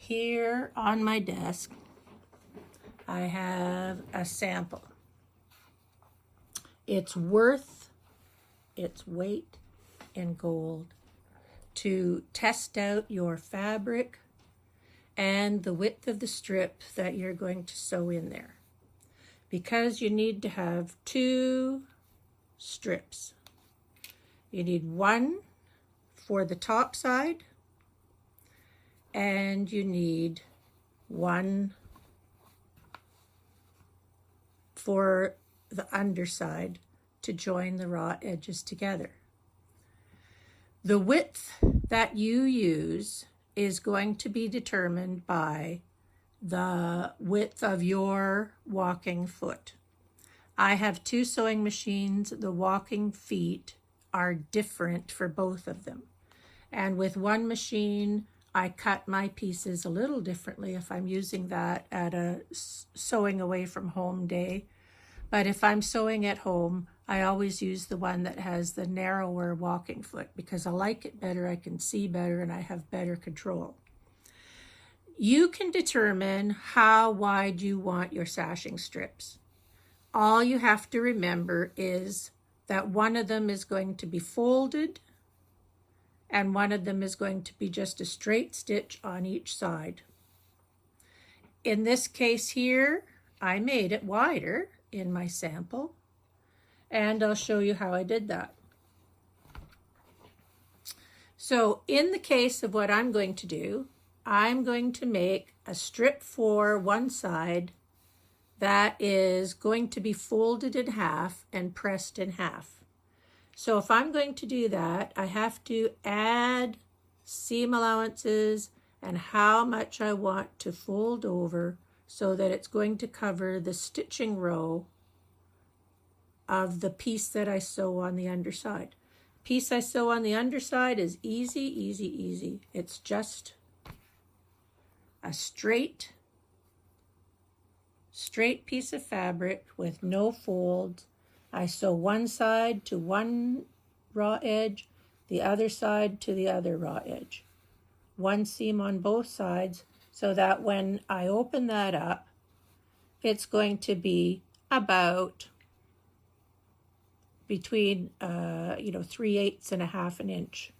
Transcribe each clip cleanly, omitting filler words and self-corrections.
Here on my desk, I have a sample. It's worth its weight in gold to test out your fabric and the width of the strip that you're going to sew in there, because you need to have 2 strips. You need one for the top side, and you need one for the underside to join the raw edges together. The width that you use is going to be determined by the width of your walking foot. I have 2 sewing machines. The walking feet are different for both of them. And with one machine, I cut my pieces a little differently if I'm using that at a sewing away from home day. But if I'm sewing at home, I always use the one that has the narrower walking foot because I like it better, I can see better, and I have better control. You can determine how wide you want your sashing strips. All you have to remember is that one of them is going to be folded and one of them is going to be just a straight stitch on each side. In this case here, I made it wider in my sample, and I'll show you how I did that. So in the case of what I'm going to do, I'm going to make a strip for one side that is going to be folded in half and pressed in half. So if I'm going to do that, I have to add seam allowances and how much I want to fold over so that it's going to cover the stitching row of the piece that I sew on the underside. Piece I sew on the underside is easy, easy, easy. It's just a straight piece of fabric with no folds. I sew one side to one raw edge, the other side to the other raw edge. One seam on both sides so that when I open that up, it's going to be about between 3/8 and 1/2 an inch,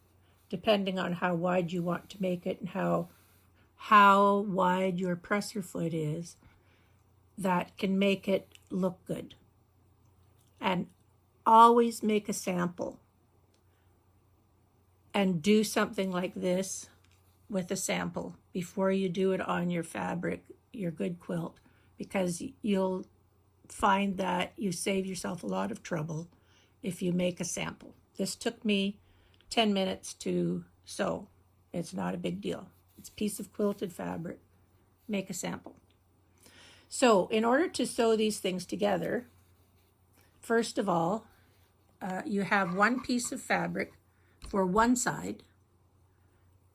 depending on how wide you want to make it and how wide your presser foot is. That can make it look good. And always make a sample and do something like this with a sample before you do it on your fabric, your good quilt, because you'll find that you save yourself a lot of trouble if you make a sample. This took me 10 minutes to sew. It's not a big deal. It's a piece of quilted fabric. Make a sample. So in order to sew these things together, first of all, you have one piece of fabric for one side,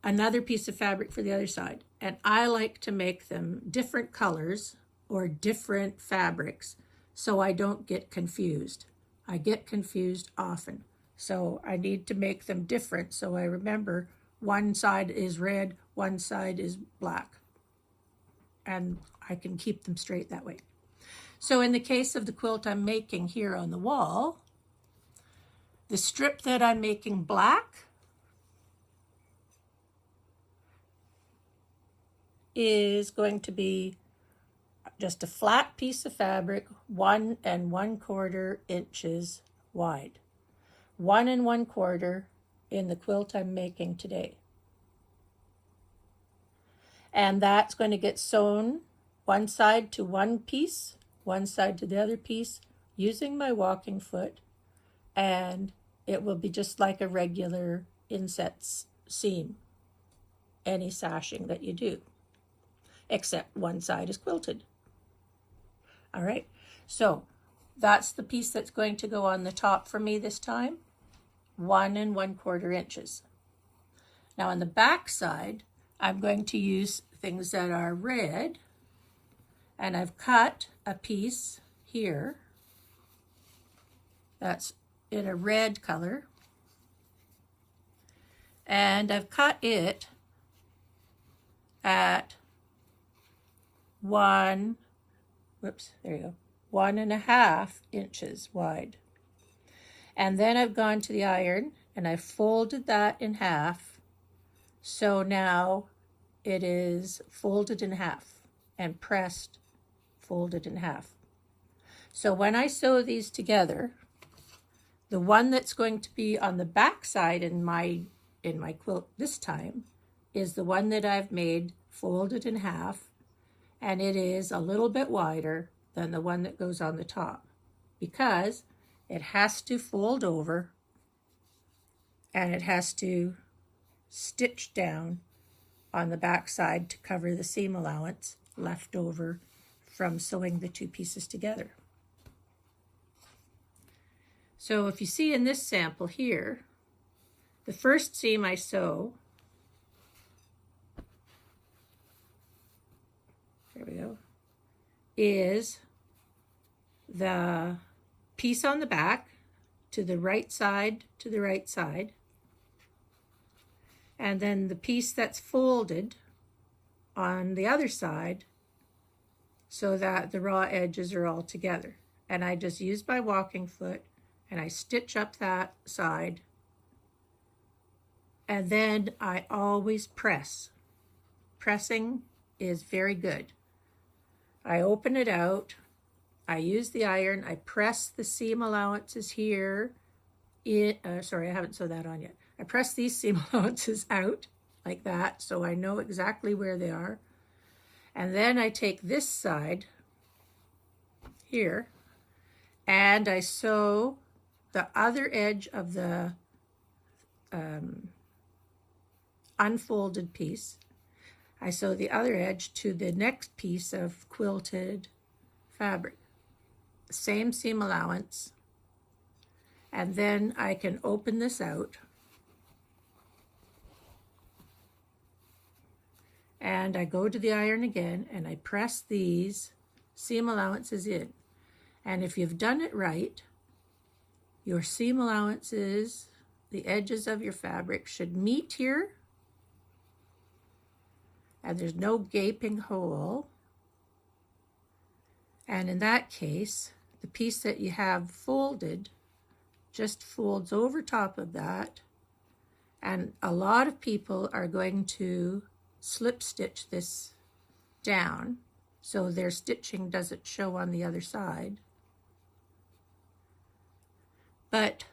another piece of fabric for the other side. And I like to make them different colors or different fabrics so I don't get confused. I get confused often. So I need to make them different so I remember one side is red, one side is black. And I can keep them straight that way. So in the case of the quilt I'm making here on the wall, the strip that I'm making black is going to be just a flat piece of fabric, 1 1/4 inches wide. 1 1/4 in the quilt I'm making today. And that's going to get sewn one side to one piece, one side to the other piece, using my walking foot, and it will be just like a regular inset seam, any sashing that you do, except one side is quilted. All right, so that's the piece that's going to go on the top for me this time, 1 1/4 inches. Now on the back side, I'm going to use things that are red, and I've cut a piece here that's in a red color, and I've cut it at 1, whoops, there you go, 1.5 inches wide. And then I've gone to the iron and I folded that in half. So now it is folded in half and pressed, folded in half. So when I sew these together, the one that's going to be on the back side in my quilt this time is the one that I've made folded in half, and it is a little bit wider than the one that goes on the top because it has to fold over and it has to stitch down on the back side to cover the seam allowance left over from sewing the two pieces together. So if you see in this sample here, the first seam I sew, there we go, is the piece on the back to the right side, and then the piece that's folded on the other side so that the raw edges are all together. And I just use my walking foot and I stitch up that side, and then I always press. Pressing is very good. I open it out, I use the iron, I press the seam allowances here. Sorry, I haven't sewed that on yet. I press these seam allowances out like that so I know exactly where they are. And then I take this side here and I sew the other edge of the unfolded piece. I sew the other edge to the next piece of quilted fabric. Same seam allowance. And then I can open this out. And I go to the iron again and I press these seam allowances in. And if you've done it right, your seam allowances, the edges of your fabric should meet here. And there's no gaping hole. And in that case, the piece that you have folded just folds over top of that. And a lot of people are going to slip stitch this down so their stitching doesn't show on the other side. But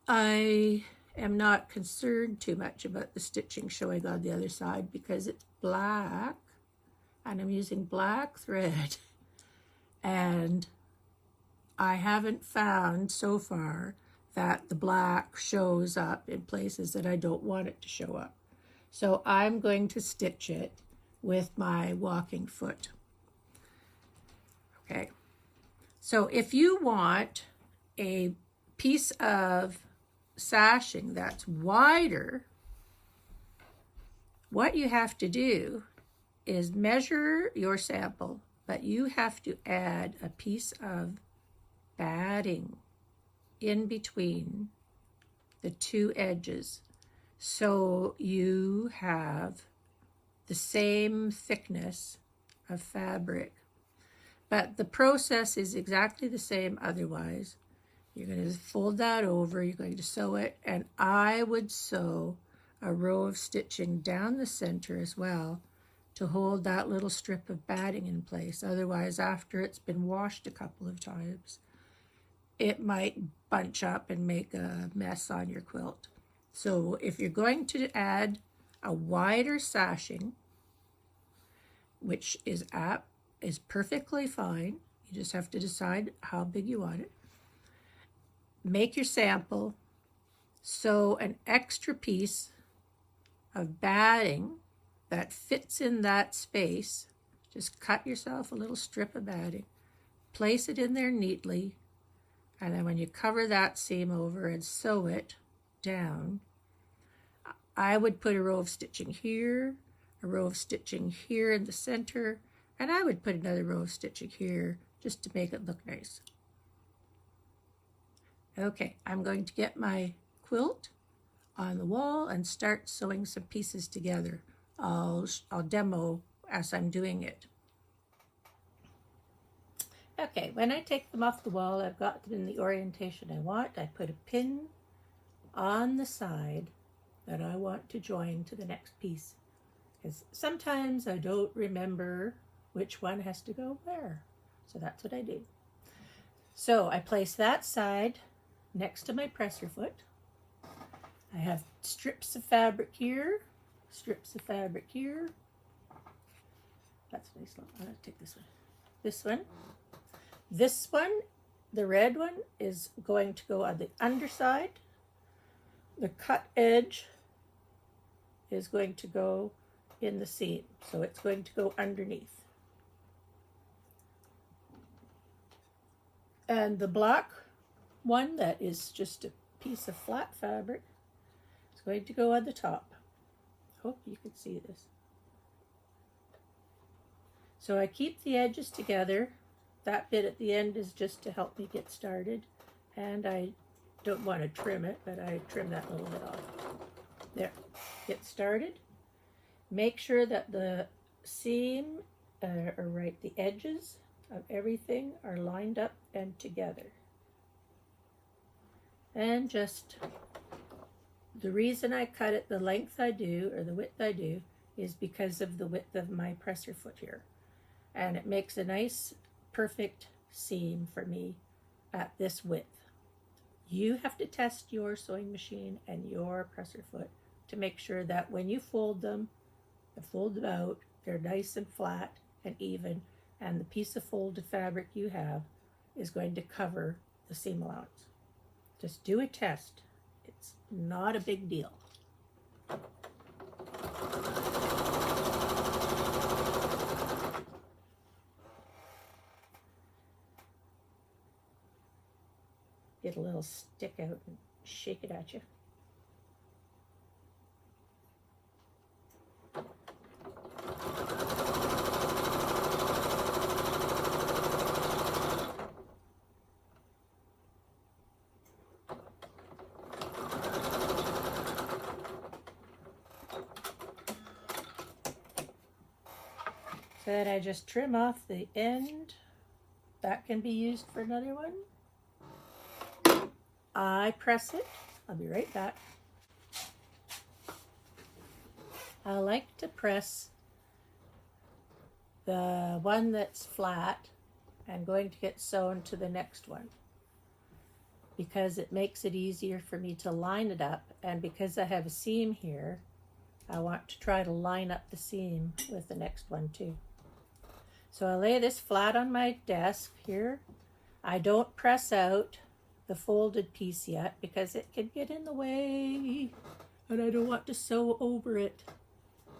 I am not concerned too much about the stitching showing on the other side because it's black and I'm using black thread, and I haven't found so far that the black shows up in places that I don't want it to show up. So I'm going to stitch it with my walking foot. Okay, so if you want a piece of sashing that's wider, what you have to do is measure your sample, but you have to add a piece of batting in between the two edges so you have the same thickness of fabric. But the process is exactly the same otherwise. You're going to fold that over, you're going to sew it, and I would sew a row of stitching down the center as well to hold that little strip of batting in place. Otherwise, after it's been washed a couple of times, it might bunch up and make a mess on your quilt. So if you're going to add a wider sashing, which is perfectly fine, you just have to decide how big you want it. Make your sample, sew an extra piece of batting that fits in that space. Just cut yourself a little strip of batting, place it in there neatly, and then when you cover that seam over and sew it down, I would put a row of stitching here, a row of stitching here in the center, and I would put another row of stitching here just to make it look nice. Okay, I'm going to get my quilt on the wall and start sewing some pieces together. I'll demo as I'm doing it. Okay, when I take them off the wall, I've got them in the orientation I want. I put a pin on the side that I want to join to the next piece, because sometimes I don't remember which one has to go where. So that's what I do. So I place that side next to my presser foot. I have strips of fabric here, strips of fabric here. That's a nice one. I'm going to take this one. This one. This one, the red one, is going to go on the underside. The cut edge is going to go in the seam, so it's going to go underneath. And the black one, that is just a piece of flat fabric, is going to go on the top. Hope you can see this. So I keep the edges together. That bit at the end is just to help me get started, and I don't want to trim it, but I trim that little bit off. There, get started. Make sure that the seam, the edges of everything are lined up and together. And just, the reason I cut it the length I do, or the width I do, is because of the width of my presser foot here. And it makes a nice, perfect seam for me at this width. You have to test your sewing machine and your presser foot to make sure that when you fold them out, they're nice and flat and even, and the piece of folded fabric you have is going to cover the seam allowance. Just do a test. It's not a big deal. Get a little stick out and shake it at you. So then I just trim off the end. That can be used for another one. I press it. I'll be right back. I like to press the one that's flat and going to get sewn to the next one, because it makes it easier for me to line it up, and because I have a seam here, I want to try to line up the seam with the next one too. So I lay this flat on my desk here. I don't press out the folded piece yet because it could get in the way and I don't want to sew over it.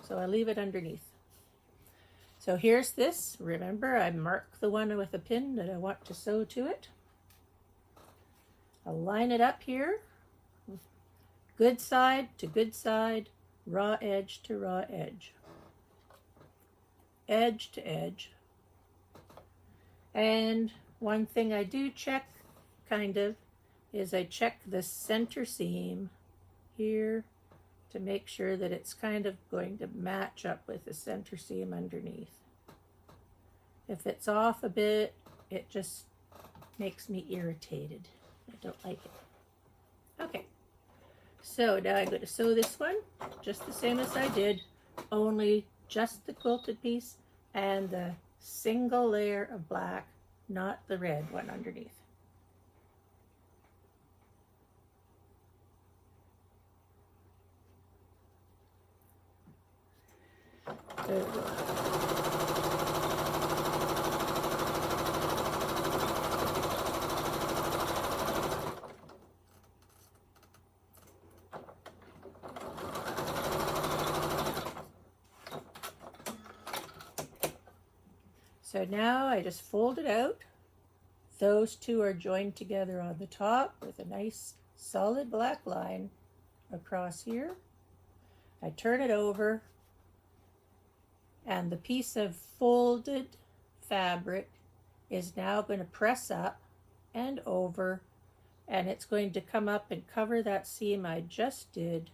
So I leave it underneath. So here's this. Remember, I mark the one with a pin that I want to sew to it. I'll line it up here. Good side to good side, raw edge to raw edge. Edge to edge. And one thing I do check, is I check the center seam here to make sure that it's kind of going to match up with the center seam underneath. If it's off a bit, it just makes me irritated. I don't like it. Okay, so now I'm going to sew this one just the same as I did, only just the quilted piece and the single layer of black, not the red one underneath. There we go. So now I just fold it out. Those two are joined together on the top with a nice solid black line across here. I turn it over, and the piece of folded fabric is now going to press up and over, and it's going to come up and cover that seam I just did.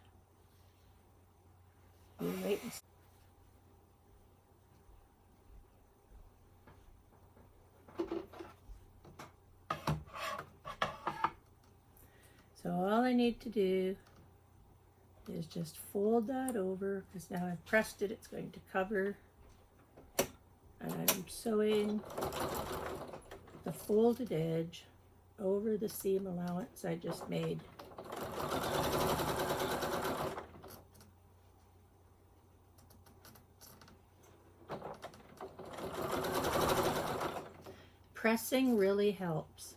You wait and see. all I need to do is just fold that over, because now I've pressed it, it's going to cover. And I'm sewing the folded edge over the seam allowance I just made. Pressing really helps.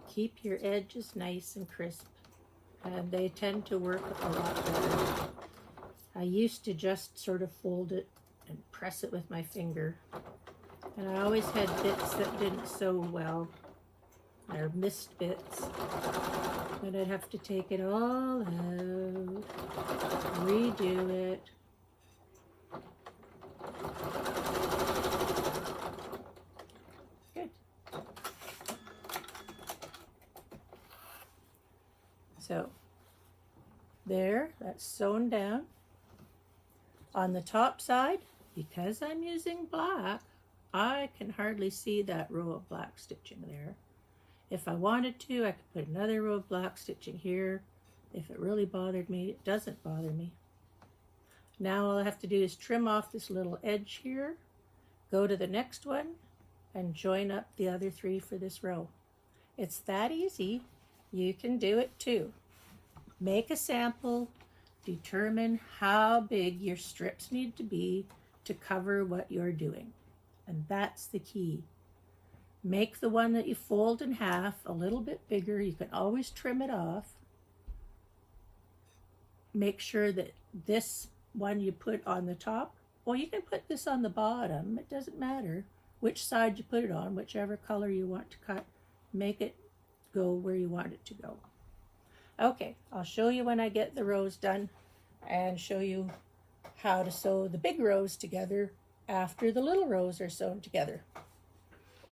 Keep your edges nice and crisp, and they tend to work a lot better. I used to just sort of fold it and press it with my finger, and I always had bits that didn't sew well, or missed bits, and I'd have to take it all out, redo it. Good. So there, that's sewn down. On the top side, because I'm using black, I can hardly see that row of black stitching there. If I wanted to, I could put another row of black stitching here. If it really bothered me, it doesn't bother me. Now all I have to do is trim off this little edge here, go to the next one, and join up the other 3 for this row. It's that easy. You can do it too. Make a sample. Determine how big your strips need to be to cover what you're doing. And that's the key. Make the one that you fold in half a little bit bigger. You can always trim it off. Make sure that this one you put on the top, or you can put this on the bottom. It doesn't matter which side you put it on, whichever color you want to cut. Make it go where you want it to go. Okay, I'll show you when I get the rows done and show you how to sew the big rows together after the little rows are sewn together.